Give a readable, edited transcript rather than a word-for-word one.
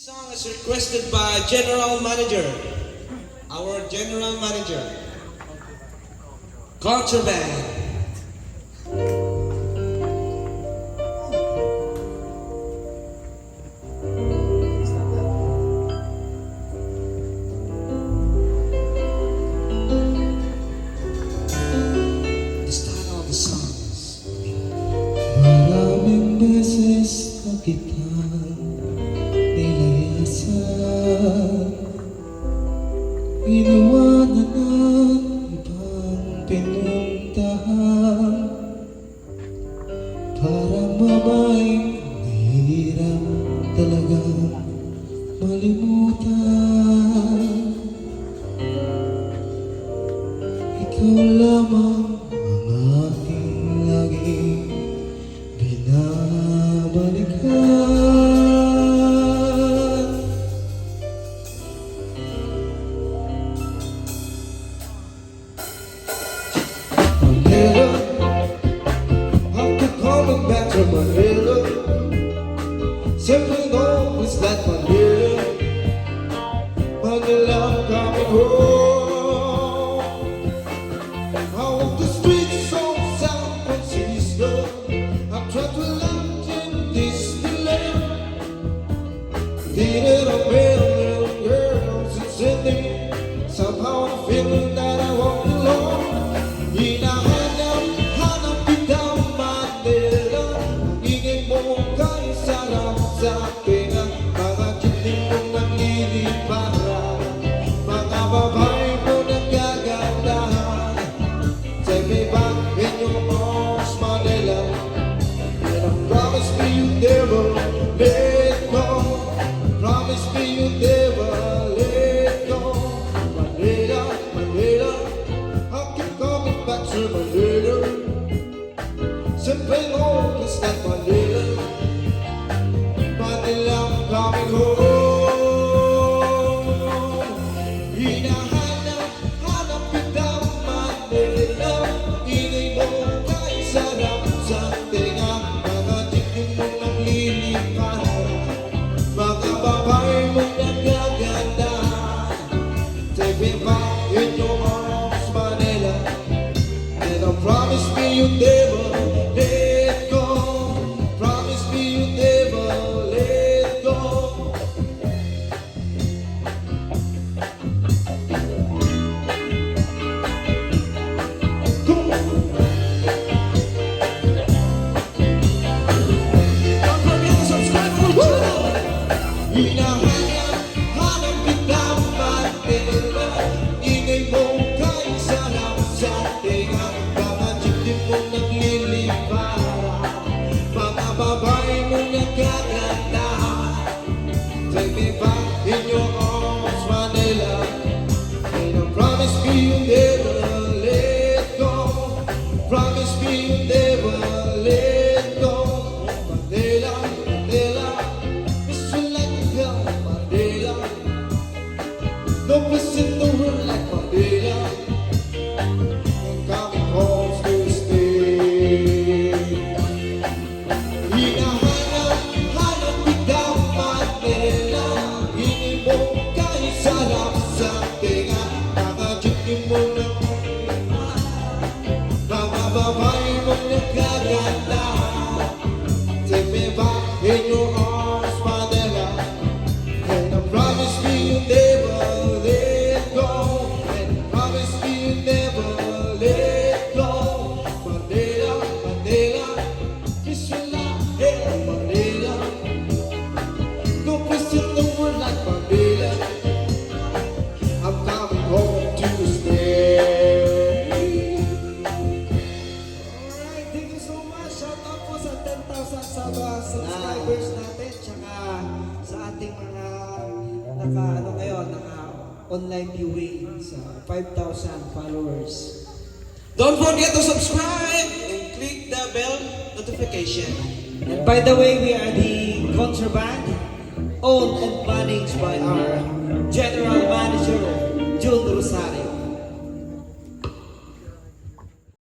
Song is requested by General Manager, our General Manager, Contraband. The style of the song is Maraming beses na kitang nilayasan, iniwanan ng ibang pinuntahan. Para babaeng mahirap talagang malimutan. Ikaw lamang ang aking laging binabalikan. Manila, after coming back to Manila, simply know it's like Manila. Manila, I'm coming home. I walk the streets of San Francisco. I'm trying to land in Disneyland. Dated a million girls in Sydney. Somehow I'm feeling that I won't belong. Hinahanap kita Manila. Ang ingay mo kay sarap sa pinang. Mga kiting mong nagliliparan. Mga babae mo nagkagandahan. Take me back in your arms, Manila. And I promise me you never let go. Promise me you never let go. Manila, Manila, I keep coming back to Manila. Simply know it's like Manila. Manila, I'm coming home. Hinahanap kita Manila. Ingay mo kay sarap sa tinga. Mga tikim mong nagliliparan. Mga babae mong nagaganda. Take me back in your arms, Manila. And I promise me you never let go. Promise me you never let go. Come on. Don't forget to subscribe to our channel. Hinahanap kita Manila. Ingay mo kay sarap sa tinga. Mga chikim mong nagliliparan. Mga babae mong nagkagandahan. Take me back in your arms, Manila. And I promise me you never let go. Promise me you never let go. Manila, Manila, it's you like hell, Manila. No place in the world like Manila. I'm coming home to stay. Hinahanap kita Manila. Ingay mo kay sarap sa tinga. Mga chikim mo na mga babae mo nagkaganda. Take me back in your arms, Manila. And I promise me you never let go. And I promise me you never let go. Manila, Manila, it's your life, hey, Manila. No place in the world like Manila. I'm coming home to stay. Alright, thank you so much. Shout out po sa 10,000 subscribers natin. Tsaka sa ating mga naka online viewing sa 5,000 followers. Don't forget to subscribe and click the bell notification. And by the way, we are the Contraband, owned and managed by our General Manager, June Rosario.